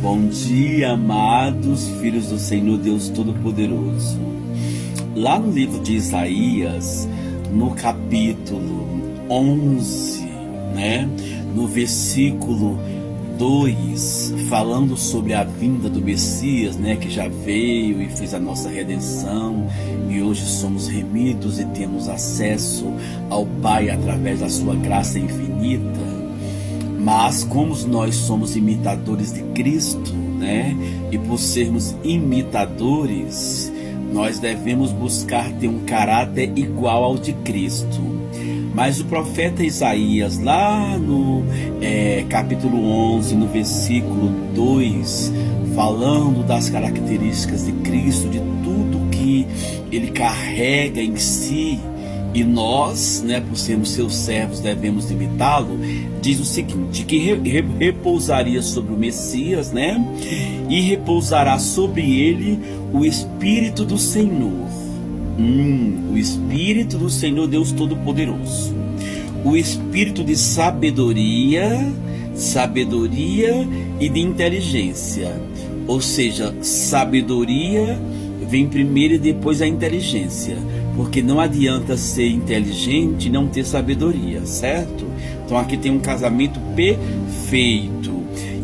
Bom dia, amados filhos do Senhor Deus Todo-Poderoso. Lá no livro de Isaías, no capítulo 11, no versículo 2, falando sobre a vinda do Messias, que já veio e fez a nossa redenção, e hoje somos remidos e temos acesso ao Pai através da sua graça infinita. Mas como nós somos imitadores de Cristo, e por sermos imitadores, nós devemos buscar ter um caráter igual ao de Cristo. Mas o profeta Isaías, lá no capítulo 11, no versículo 2, falando das características de Cristo, de tudo que ele carrega em si, e nós, por sermos seus servos, devemos imitá-lo, diz o seguinte, que repousaria sobre o Messias, e repousará sobre ele o Espírito do Senhor. O Espírito do Senhor Deus Todo-Poderoso. O Espírito de sabedoria e de inteligência. Ou seja, sabedoria vem primeiro e depois a inteligência. Porque não adianta ser inteligente e não ter sabedoria, certo? Então aqui tem um casamento perfeito.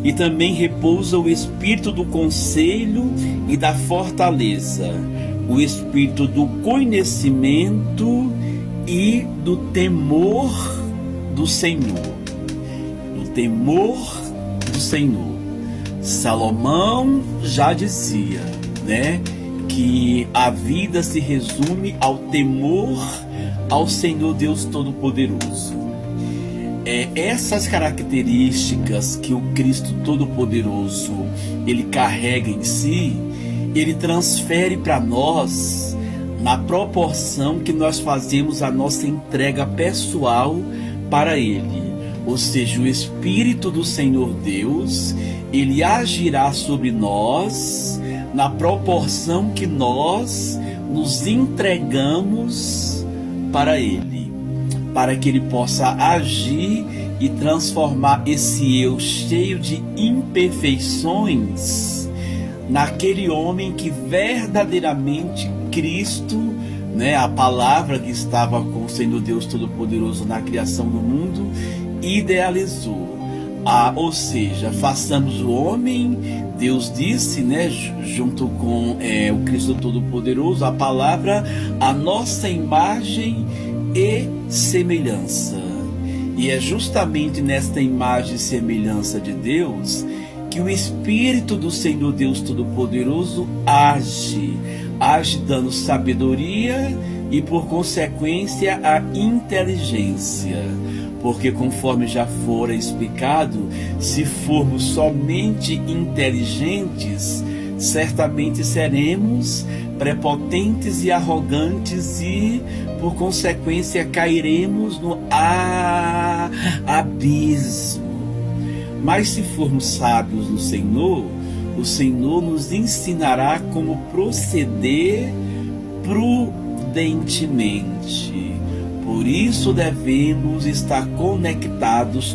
E também repousa o espírito do conselho e da fortaleza, o espírito do conhecimento e do temor do Senhor. Do temor do Senhor. Salomão já dizia, que a vida se resume ao temor ao Senhor Deus Todo-Poderoso. Essas características que o Cristo Todo-Poderoso ele carrega em si, ele transfere para nós na proporção que nós fazemos a nossa entrega pessoal para ele. Ou seja, o Espírito do Senhor Deus, ele agirá sobre nós na proporção que nós nos entregamos para ele, para que ele possa agir e transformar esse eu cheio de imperfeições naquele homem que verdadeiramente Cristo, a palavra que estava com o Senhor Deus Todo-Poderoso na criação do mundo, idealizou. Ou seja, façamos o homem, Deus disse, junto com o Cristo Todo-Poderoso, a palavra, a nossa imagem e semelhança. E é justamente nesta imagem e semelhança de Deus que o Espírito do Senhor Deus Todo-Poderoso age dando sabedoria e, por consequência, a inteligência. Porque, conforme já fora explicado, se formos somente inteligentes, certamente seremos prepotentes e arrogantes e, por consequência, cairemos no abismo. Mas se formos sábios no Senhor, o Senhor nos ensinará como proceder prudentemente. Por isso devemos estar conectados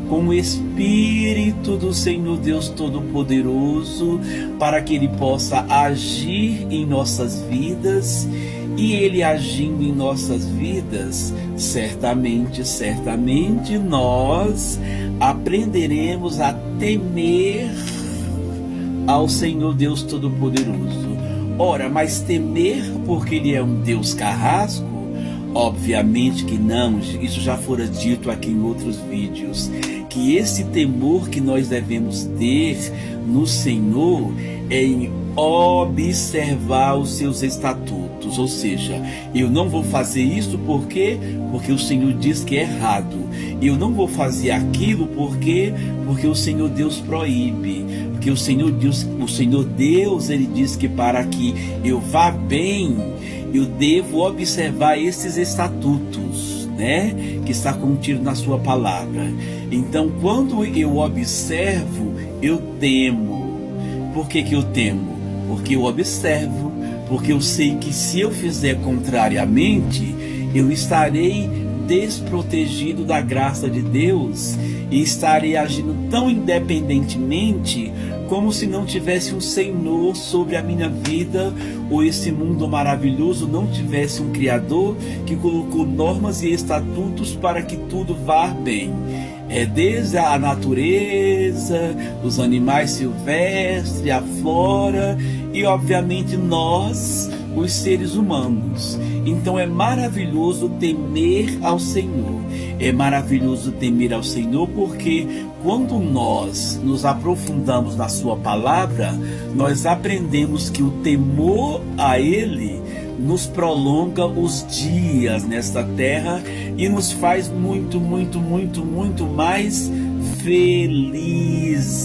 com o Espírito do Senhor Deus Todo-Poderoso, para que ele possa agir em nossas vidas, e ele agindo em nossas vidas, certamente nós aprenderemos a temer ao Senhor Deus Todo-Poderoso. Ora, mas temer porque ele é um Deus carrasco? Obviamente que não, isso já fora dito aqui em outros vídeos, que esse temor que nós devemos ter no Senhor é em observar os seus estatutos, ou seja, eu não vou fazer isso porque o Senhor diz que é errado, eu não vou fazer aquilo porque o Senhor Deus proíbe, porque o Senhor Deus ele diz que para que eu vá bem, eu devo observar esses estatutos, que está contido na sua palavra. Então, quando eu observo, eu temo. Por que eu temo? Porque eu observo, porque eu sei que se eu fizer contrariamente, eu estarei desprotegido da graça de Deus e estarei agindo tão independentemente como se não tivesse um Senhor sobre a minha vida, ou esse mundo maravilhoso não tivesse um Criador que colocou normas e estatutos para que tudo vá bem. Desde a natureza, os animais silvestres, a flora e obviamente nós, os seres humanos. Então é maravilhoso temer ao Senhor. É maravilhoso temer ao Senhor porque quando nós nos aprofundamos na sua palavra, nós aprendemos que o temor a Ele nos prolonga os dias nesta terra e nos faz muito mais felizes.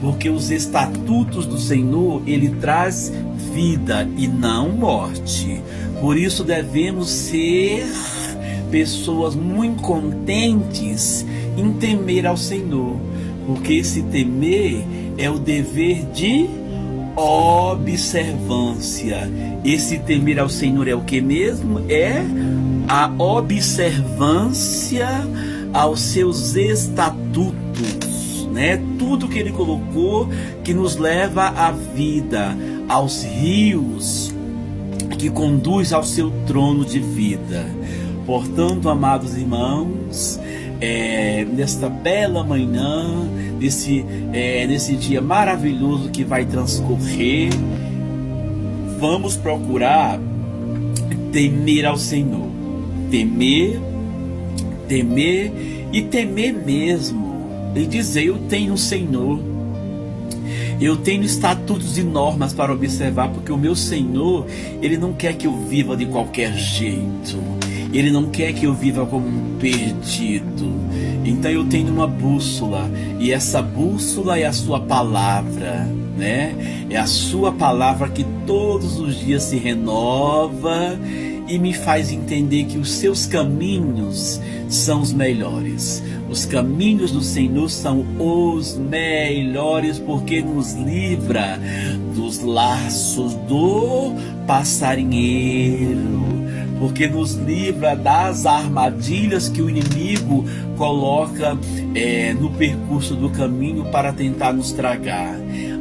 Porque os estatutos do Senhor, Ele traz vida e não morte. Por isso devemos ser pessoas muito contentes em temer ao Senhor, porque esse temer é o dever de observância. Esse temer ao Senhor é o que mesmo? É a observância aos seus estatutos, né? Tudo que Ele colocou que nos leva à vida, aos rios que conduz ao seu trono de vida. Portanto, amados irmãos, nesta bela manhã, nesse dia maravilhoso que vai transcorrer, vamos procurar temer ao Senhor. Temer e temer mesmo. E dizer: eu tenho um Senhor. Eu tenho estatutos e normas para observar, porque o meu Senhor, Ele não quer que eu viva de qualquer jeito. Ele não quer que eu viva como um perdido. Então eu tenho uma bússola, e essa bússola é a sua palavra, né? É a sua palavra que todos os dias se renova e me faz entender que os seus caminhos são os melhores. Os caminhos do Senhor são os melhores, porque nos livra dos laços do passarinheiro, porque nos livra das armadilhas que o inimigo coloca no percurso do caminho para tentar nos tragar.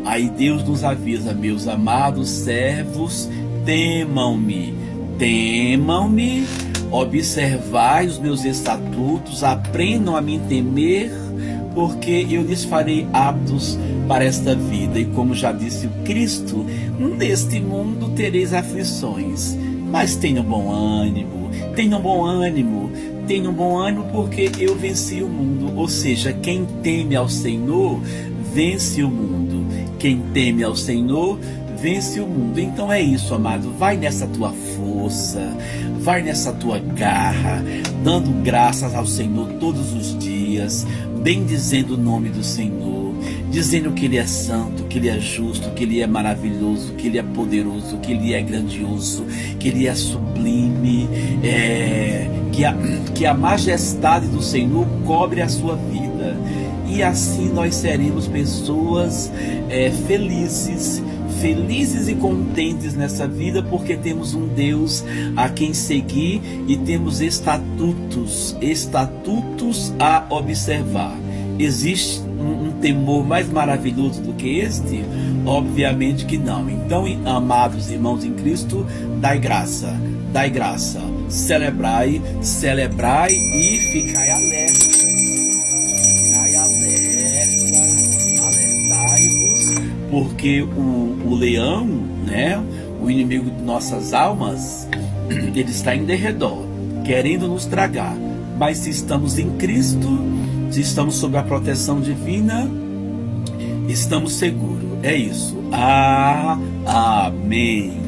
Aí Deus nos avisa: meus amados servos, temam-me, observai os meus estatutos, aprendam a me temer, porque eu lhes farei aptos para esta vida. E como já disse o Cristo, neste mundo tereis aflições, mas tenham bom ânimo, porque eu venci o mundo. Ou seja, quem teme ao Senhor vence o mundo. Quem teme ao Senhor vence o mundo. Então é isso, amado. Vai nessa tua força, vai nessa tua garra, dando graças ao Senhor todos os dias, bendizendo o nome do Senhor, dizendo que Ele é santo, que Ele é justo, que Ele é maravilhoso, que Ele é poderoso, que Ele é grandioso, que Ele é sublime, que a majestade do Senhor cobre a sua vida. E assim nós seremos pessoas felizes e contentes nessa vida, porque temos um Deus a quem seguir e temos estatutos a observar. Existe um temor mais maravilhoso do que este? Obviamente que não. Então, amados irmãos em Cristo, dai graça, celebrai e ficai alerta. Porque o leão, né, o inimigo de nossas almas, ele está em derredor, querendo nos tragar. Mas se estamos em Cristo, se estamos sob a proteção divina, estamos seguros. É isso. Amém.